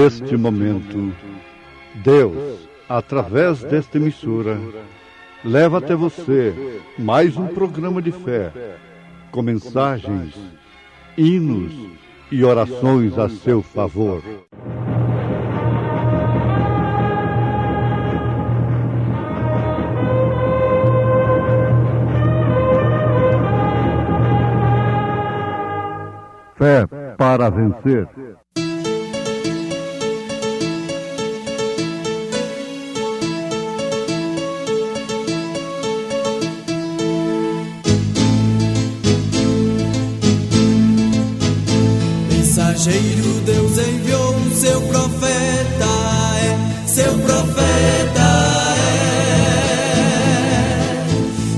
neste momento, Deus, através desta emissora, leva até você mais um programa de fé, com mensagens, hinos e orações a seu favor. Fé para vencer. Mensageiro, Deus enviou seu profeta, seu profeta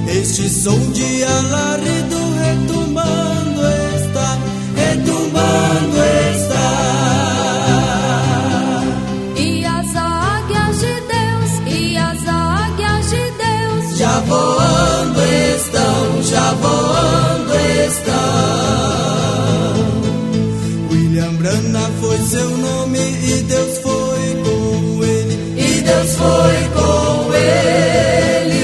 Este som de alarido retumbando está, E as águias de Deus, já voando estão. William Branham foi seu nome e Deus foi com ele,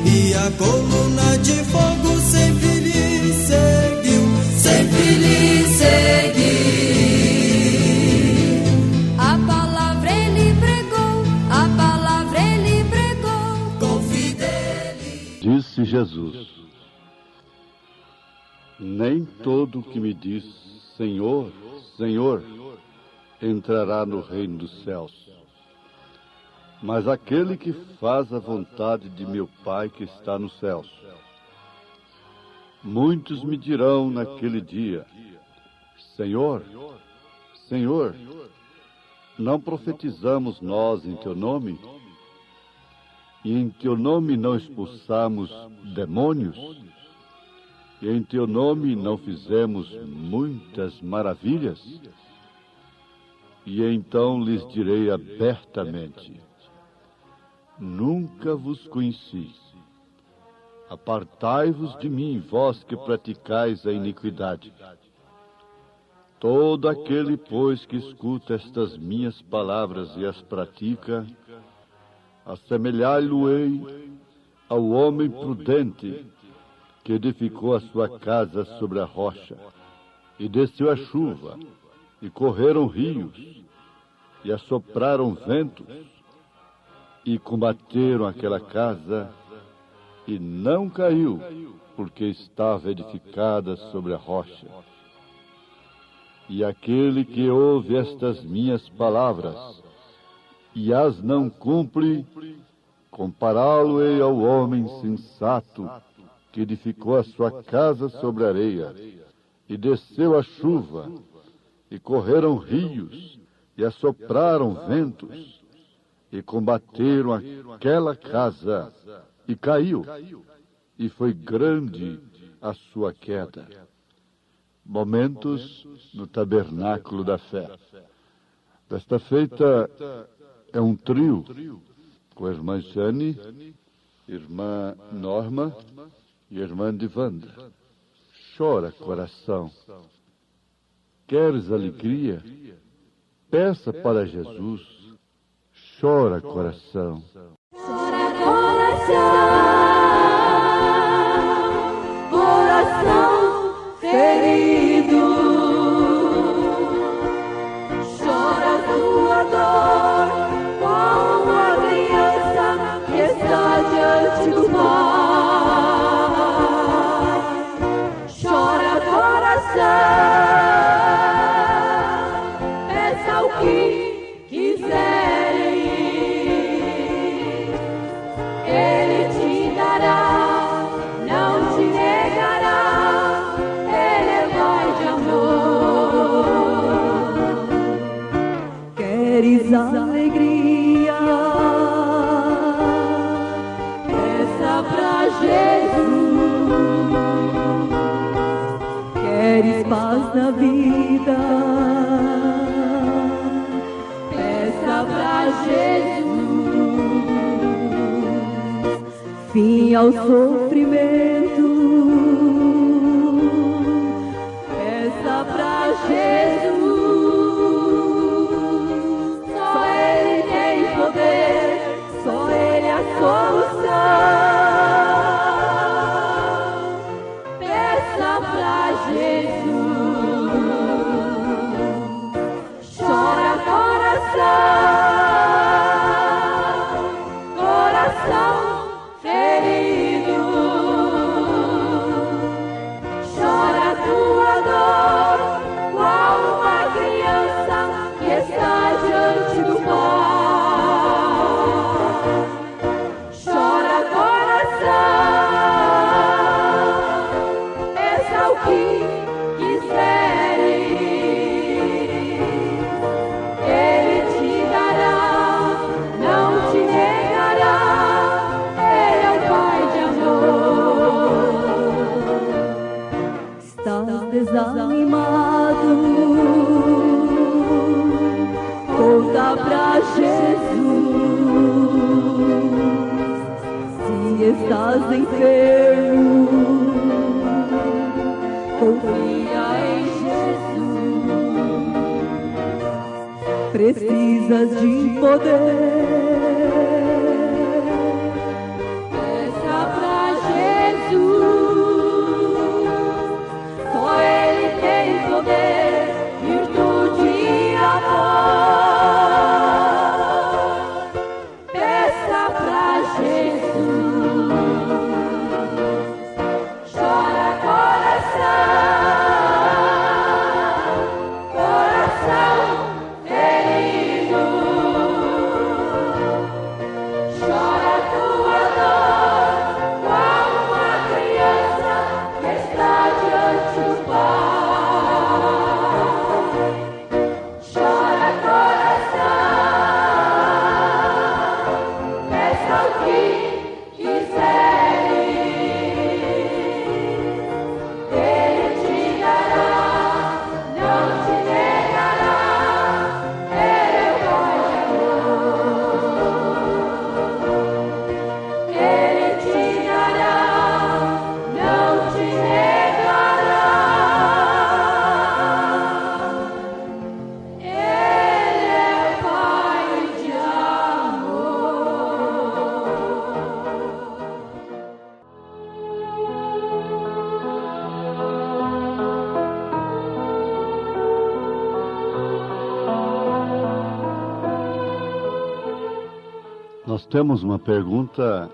E a coluna de fogo sempre lhe seguiu. A palavra ele pregou, com fidelidade. Disse Jesus: nem todo que me diz Senhor, Senhor, entrará no reino dos céus, mas aquele que faz a vontade de meu Pai que está nos céus. Muitos me dirão naquele dia: Senhor, Senhor, não profetizamos nós em teu nome? E em teu nome não expulsamos demônios? E em teu nome não fizemos muitas maravilhas? E então lhes direi abertamente: nunca vos conheci. Apartai-vos de mim, vós que praticais a iniquidade. Todo aquele, pois, que escuta estas minhas palavras e as pratica, assemelhar-lo-ei ao homem prudente que edificou a sua casa sobre a rocha, e desceu a chuva, e correram rios, e assopraram ventos, e combateram aquela casa, e não caiu, porque estava edificada sobre a rocha. E aquele que ouve estas minhas palavras, e as não cumpre, compará-lo-ei ao homem sensato, que edificou a sua casa sobre a areia, e desceu a chuva, e correram rios, e assopraram ventos, e combateram aquela casa, e caiu, e foi grande a sua queda. Momentos no Tabernáculo da Fé. Desta feita é um trio, com a irmã Jane, irmã Norma e a irmã Divanda. Chora, coração. Queres alegria? Peça para Jesus. Chora, coração. chora coração ferido, chora sua dor como a criança que está diante do Pai. Chora coração, peça o que quiseres, Ele te dará, não te negará, Ele é Pai de amor. Queres alegria? Peça pra Jesus. Queres paz na vida? Peça pra Jesus. Fim ao sofrimento, peça pra Jesus. enfermo, confia em Jesus. Precisas de poder, peça pra Jesus. Só Ele tem poder, virtude e amor. Peça pra Jesus. Chora coração, coração ferido. Chora tua dor, como uma criança que está diante do Pai. Chora coração, peça o que quiseres, Ele te dará, não te negará. Ele é o Pai de amor. Ele te dará, não te negará. Ele é o Pai de Nós temos uma pergunta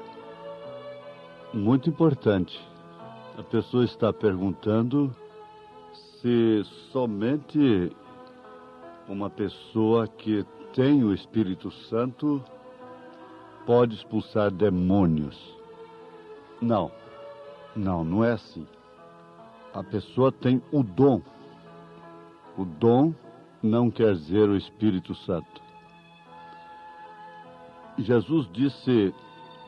muito importante. A pessoa está perguntando se somente uma pessoa que tem o Espírito Santo pode expulsar demônios. Não, não é assim. A pessoa tem o dom. O dom não quer dizer o Espírito Santo. Jesus disse: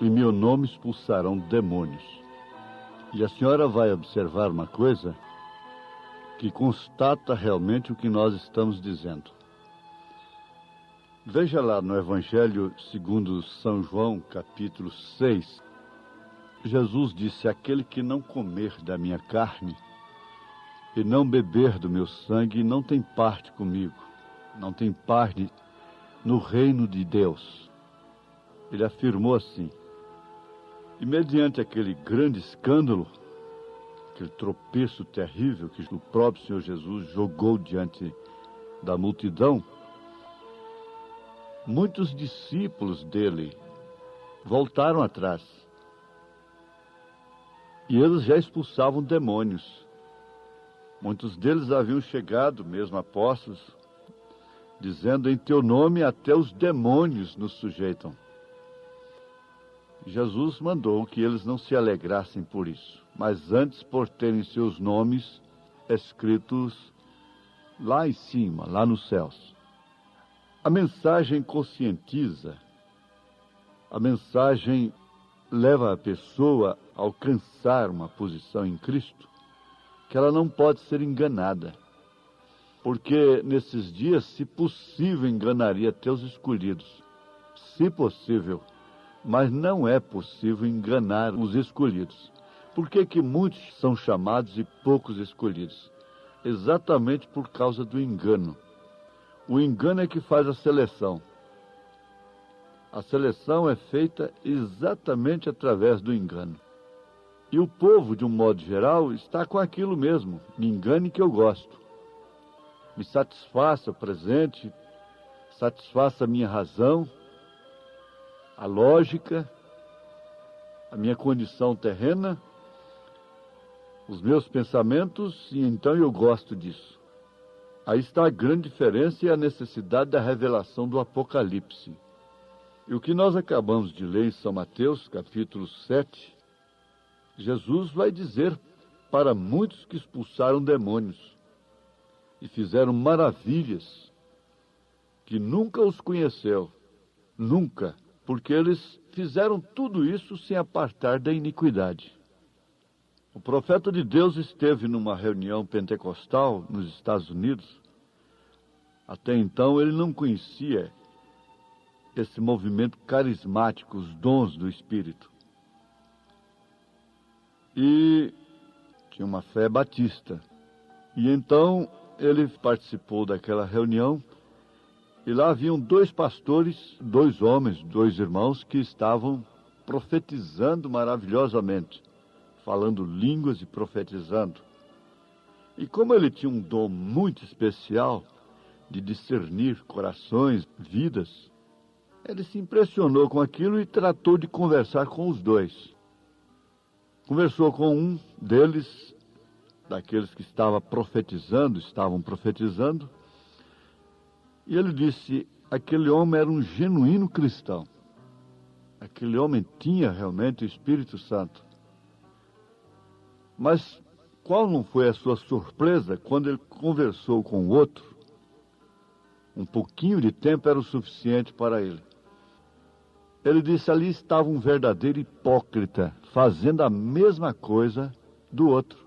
em meu nome expulsarão demônios. E a senhora vai observar uma coisa que constata realmente o que nós estamos dizendo. Veja lá no Evangelho segundo São João, capítulo 6. Jesus disse: aquele que não comer da minha carne e não beber do meu sangue não tem parte comigo, não tem parte no reino de Deus. Ele afirmou assim. E mediante aquele grande escândalo, aquele tropeço terrível que o próprio Senhor Jesus jogou diante da multidão, muitos discípulos dele voltaram atrás. E eles já expulsavam demônios. Muitos deles haviam chegado, mesmo apóstolos, dizendo: em teu nome até os demônios nos sujeitam. Jesus mandou que eles não se alegrassem por isso, mas antes por terem seus nomes escritos lá em cima, lá nos céus. A mensagem conscientiza, a mensagem leva a pessoa a alcançar uma posição em Cristo que ela não pode ser enganada, porque nesses dias, se possível, enganaria até os escolhidos, se possível. Mas não é possível enganar os escolhidos. Por que que muitos são chamados e poucos escolhidos? Exatamente por causa do engano. O engano é que faz a seleção. A seleção é feita exatamente através do engano. E o povo, de um modo geral, está com aquilo mesmo. Me engane que eu gosto. Me satisfaça o presente, satisfaça a minha razão, a lógica, a minha condição terrena, os meus pensamentos, e então eu gosto disso. Aí está a grande diferença e a necessidade da revelação do Apocalipse. E o que nós acabamos de ler em São Mateus, capítulo 7, Jesus vai dizer para muitos que expulsaram demônios e fizeram maravilhas, que nunca os conheceu, nunca, porque eles fizeram tudo isso sem apartar da iniquidade. O profeta de Deus esteve numa reunião pentecostal nos Estados Unidos. Até então ele não conhecia esse movimento carismático, os dons do Espírito. e tinha uma fé batista. E então ele participou daquela reunião e lá haviam 2 pastores, 2 homens, 2 irmãos que estavam profetizando maravilhosamente, falando línguas e profetizando. E como ele tinha um dom muito especial de discernir corações, vidas, ele se impressionou com aquilo e tratou de conversar com os 2. Conversou com um deles, daqueles que estavam profetizando, e ele disse: aquele homem era um genuíno cristão. Aquele homem tinha realmente o Espírito Santo. Mas qual não foi a sua surpresa quando ele conversou com o outro? Um pouquinho de tempo era o suficiente para ele. Ele disse: ali estava um verdadeiro hipócrita, fazendo a mesma coisa do outro.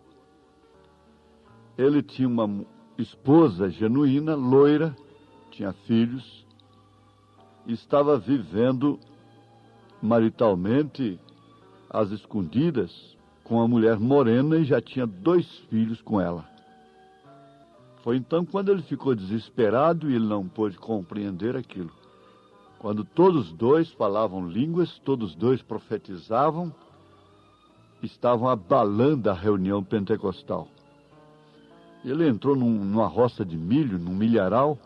Ele tinha uma esposa genuína, loira, tinha filhos, e estava vivendo maritalmente às escondidas com uma mulher morena e já tinha 2 filhos com ela. Foi então quando ele ficou desesperado e ele não pôde compreender aquilo. Quando todos os 2 falavam línguas, todos os 2 profetizavam, estavam abalando a reunião pentecostal. Ele entrou numa roça de milho, num milharal,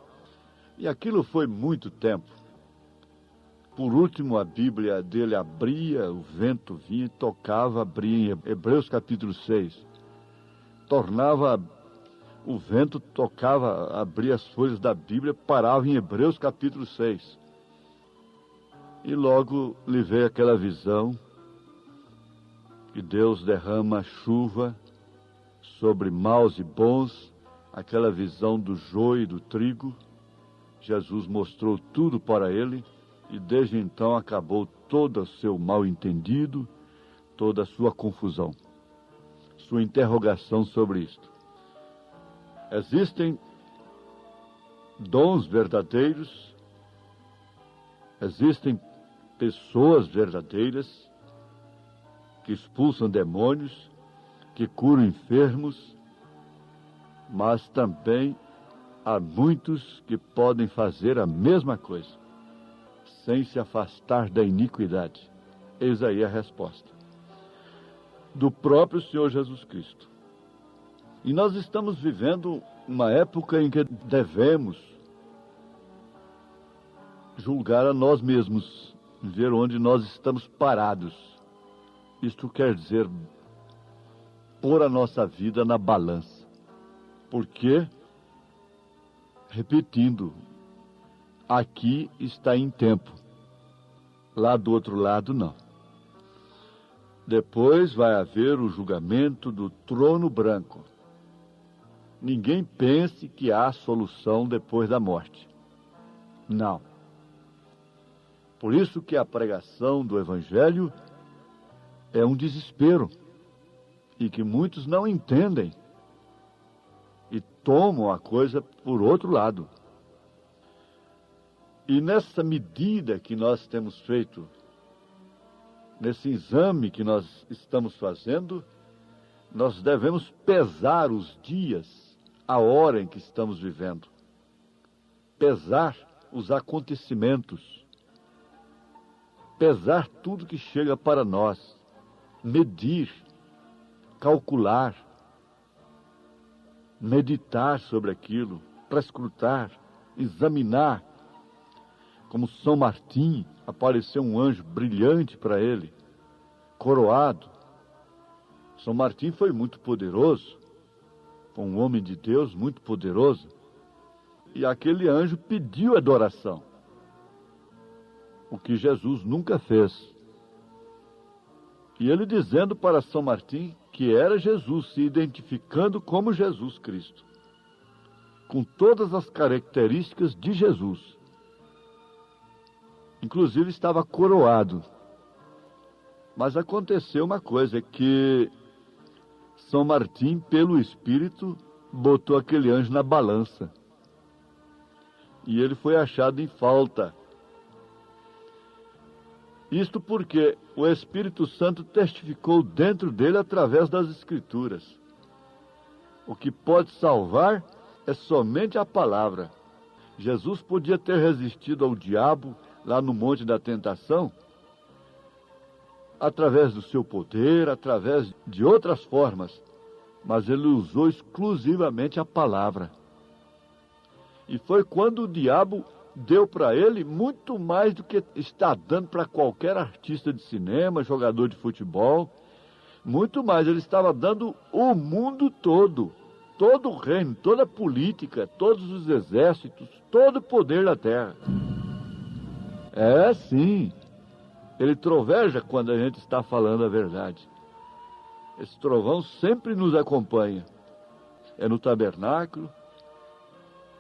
e aquilo foi muito tempo. Por último, a Bíblia dele abria, o vento vinha e tocava, abria em Hebreus capítulo 6. O vento tocava, abria as folhas da Bíblia, parava em Hebreus capítulo 6. E logo lhe veio aquela visão que Deus derrama chuva sobre maus e bons, aquela visão do joio e do trigo. Jesus mostrou tudo para ele e desde então acabou todo o seu mal-entendido, toda a sua confusão, sua interrogação sobre isto. Existem dons verdadeiros, existem pessoas verdadeiras que expulsam demônios, que curam enfermos, mas também há muitos que podem fazer a mesma coisa, sem se afastar da iniquidade. Eis aí a resposta do próprio Senhor Jesus Cristo. E nós estamos vivendo uma época em que devemos julgar a nós mesmos, ver onde nós estamos parados. Isto quer dizer pôr a nossa vida na balança. Porque, repetindo, aqui está em tempo, lá do outro lado não. Depois vai haver o julgamento do trono branco. Ninguém pense que há solução depois da morte. Não. Por isso que a pregação do Evangelho é um desespero e que muitos não entendem e tomam a coisa por outro lado. E nessa medida que nós temos feito, nesse exame que nós estamos fazendo, nós devemos pesar os dias, a hora em que estamos vivendo. Pesar os acontecimentos. Pesar tudo que chega para nós. Medir, calcular, meditar sobre aquilo, prescrutar, examinar. Como São Martim, apareceu um anjo brilhante para ele, coroado. São Martim foi muito poderoso, foi um homem de Deus muito poderoso, e aquele anjo pediu adoração, o que Jesus nunca fez. E ele dizendo para São Martim que era Jesus, se identificando como Jesus Cristo, com todas as características de Jesus. Inclusive estava coroado. Mas aconteceu uma coisa, que São Martim, pelo Espírito, botou aquele anjo na balança. E ele foi achado em falta. Isto porque o Espírito Santo testificou dentro dele através das Escrituras. O que pode salvar é somente a palavra. Jesus podia ter resistido ao diabo lá no Monte da Tentação através do seu poder, através de outras formas, mas ele usou exclusivamente a palavra. E foi quando o diabo deu para ele muito mais do que está dando para qualquer artista de cinema, jogador de futebol. Muito mais, ele estava dando o mundo todo, todo o reino, toda a política, todos os exércitos, todo o poder da terra. É, sim, ele troveja quando a gente está falando a verdade. Esse trovão sempre nos acompanha. É no tabernáculo,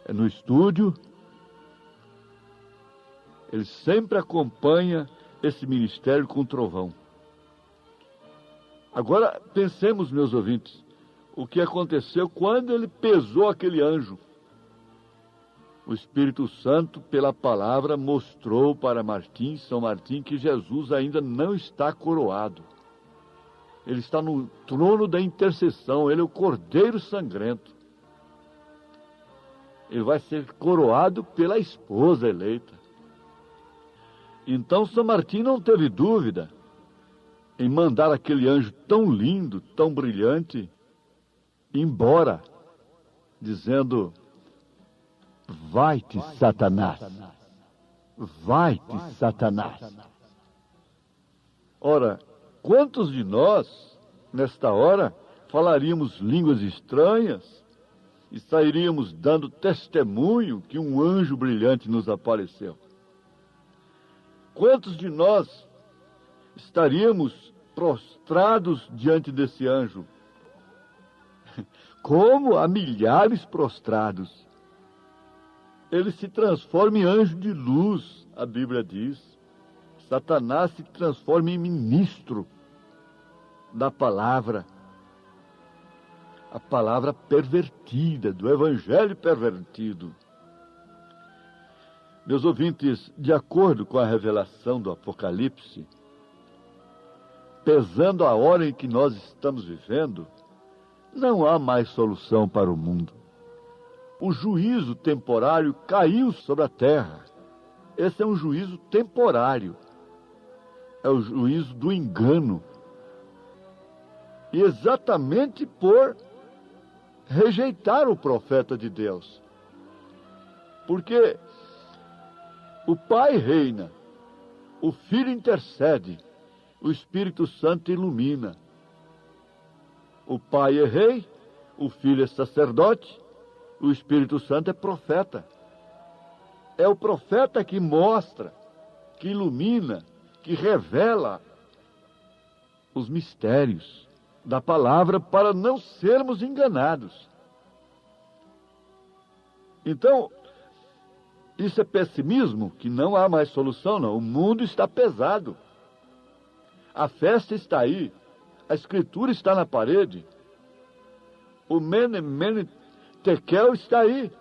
é no estúdio. Ele sempre acompanha esse ministério com o trovão. Agora, pensemos, meus ouvintes, o que aconteceu quando ele pesou aquele anjo. O Espírito Santo, pela palavra, mostrou para São Martim, que Jesus ainda não está coroado. Ele está no trono da intercessão, ele é o Cordeiro Sangrento. Ele vai ser coroado pela esposa eleita. Então São Martim não teve dúvida em mandar aquele anjo tão lindo, tão brilhante, embora, dizendo: vai-te, Satanás, vai-te, Satanás. Ora, quantos de nós, nesta hora, falaríamos línguas estranhas e sairíamos dando testemunho que um anjo brilhante nos apareceu? Quantos de nós estaríamos prostrados diante desse anjo? Como há milhares prostrados. Ele se transforma em anjo de luz, a Bíblia diz. Satanás se transforma em ministro da palavra. A palavra pervertida, do evangelho pervertido. Meus ouvintes, de acordo com a revelação do Apocalipse, pesando a hora em que nós estamos vivendo, não há mais solução para o mundo. O juízo temporário caiu sobre a terra. Esse é um juízo temporário. É o juízo do engano. E exatamente por rejeitar o profeta de Deus. Porque o Pai reina, o Filho intercede, o Espírito Santo ilumina. O Pai é rei, o Filho é sacerdote, o Espírito Santo é profeta. É o profeta que mostra, que ilumina, que revela os mistérios da palavra para não sermos enganados. Então, isso é pessimismo, que não há mais solução, não. O mundo está pesado. A festa está aí. A escritura está na parede. O Mene Tekel está aí.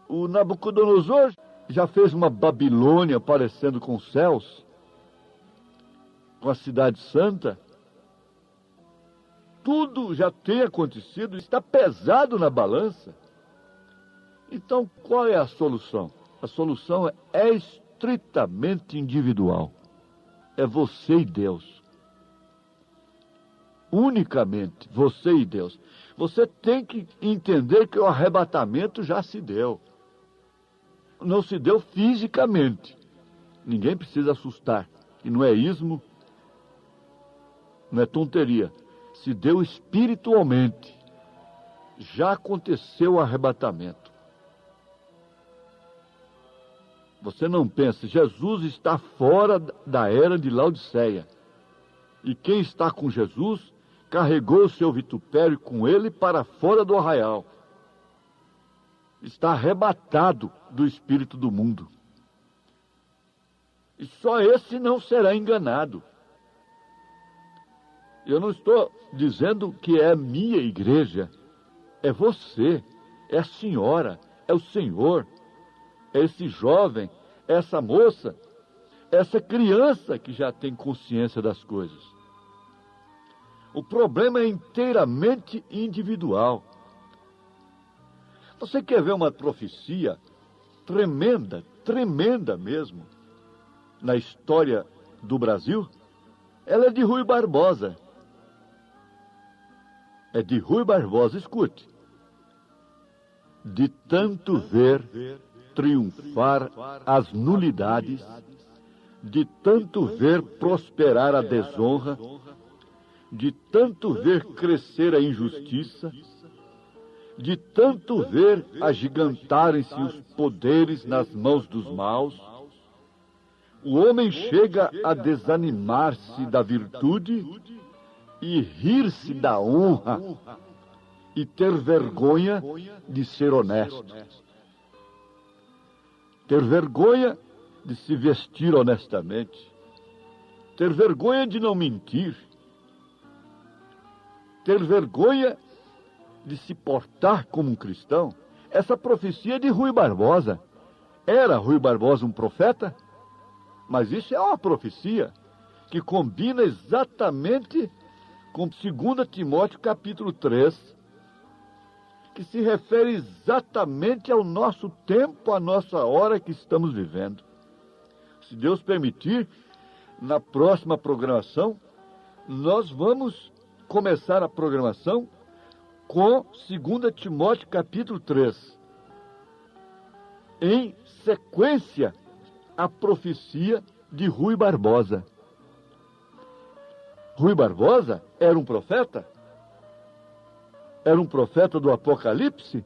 O Nabucodonosor já fez uma Babilônia parecendo com os céus, com a cidade santa. Tudo já tem acontecido, está pesado na balança. Então, qual é a solução? A solução é estritamente individual. É você e Deus. Unicamente você e Deus. Você tem que entender que o arrebatamento já se deu. Não se deu fisicamente. Ninguém precisa assustar. E não é ismo, não é tonteria. Se deu espiritualmente. Já aconteceu o arrebatamento. Você não pensa, Jesus está fora da era de Laodiceia. E quem está com Jesus carregou o seu vitupério com ele para fora do arraial. Está arrebatado do espírito do mundo. E só esse não será enganado. Eu não estou dizendo que é a minha igreja. É você, é a senhora, é o senhor, é esse jovem, é essa moça. essa criança que já tem consciência das coisas. O problema é inteiramente individual. Você quer ver uma profecia tremenda, tremenda mesmo, na história do Brasil? Ela é de Rui Barbosa. É de Rui Barbosa, escute. De tanto ver triunfar as nulidades, de tanto ver prosperar a desonra, de tanto ver crescer a injustiça, de tanto ver agigantarem-se os poderes nas mãos dos maus, o homem chega a desanimar-se da virtude e rir-se da honra e ter vergonha de ser honesto. Ter vergonha de se vestir honestamente. Ter vergonha de não mentir. Ter vergonha de se portar como um cristão. Essa profecia é de Rui Barbosa. Era Rui Barbosa um profeta? Mas isso é uma profecia que combina exatamente com 2 Timóteo capítulo 3, que se refere exatamente ao nosso tempo, à nossa hora que estamos vivendo. Se Deus permitir, na próxima programação, nós vamos começar a programação com 2 Timóteo capítulo 3. Em sequência, a profecia de Rui Barbosa. Rui Barbosa era um profeta? Era um profeta do Apocalipse?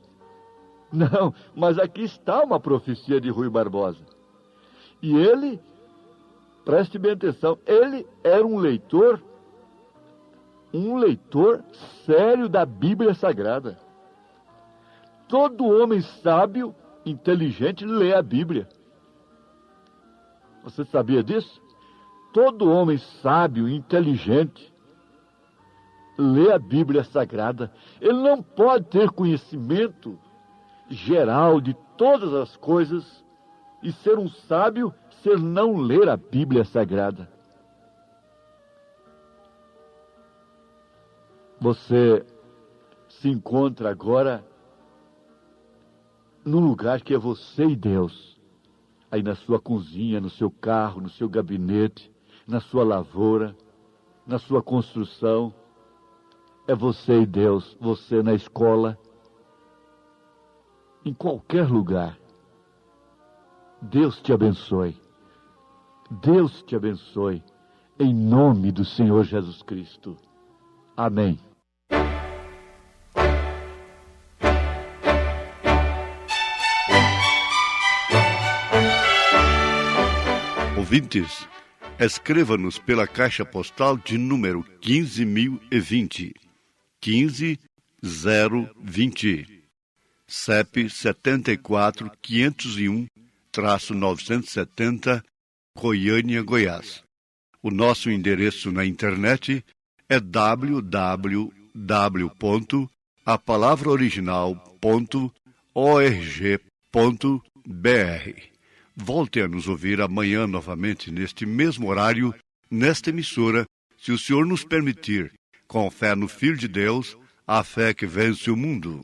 Não, mas aqui está uma profecia de Rui Barbosa. E ele, preste bem atenção, ele era um leitor sério da Bíblia Sagrada. Todo homem sábio, inteligente, lê a Bíblia. Você sabia disso? Todo homem sábio, inteligente, lê a Bíblia Sagrada. Ele não pode ter conhecimento geral de todas as coisas e ser um sábio se ele não ler a Bíblia Sagrada. Você se encontra agora num lugar que é você e Deus. Aí na sua cozinha, no seu carro, no seu gabinete, na sua lavoura, na sua construção. É você e Deus, você na escola, em qualquer lugar. Deus te abençoe. Deus te abençoe. Em nome do Senhor Jesus Cristo. Amém. Ouvintes, escreva-nos pela caixa postal de número 15.020, 15020, CEP 74.501-970, Goiânia, Goiás. O nosso endereço na internet é www.apalavraoriginal.org.br. Volte a nos ouvir amanhã novamente neste mesmo horário, nesta emissora, se o Senhor nos permitir, com fé no Filho de Deus, a fé que vence o mundo.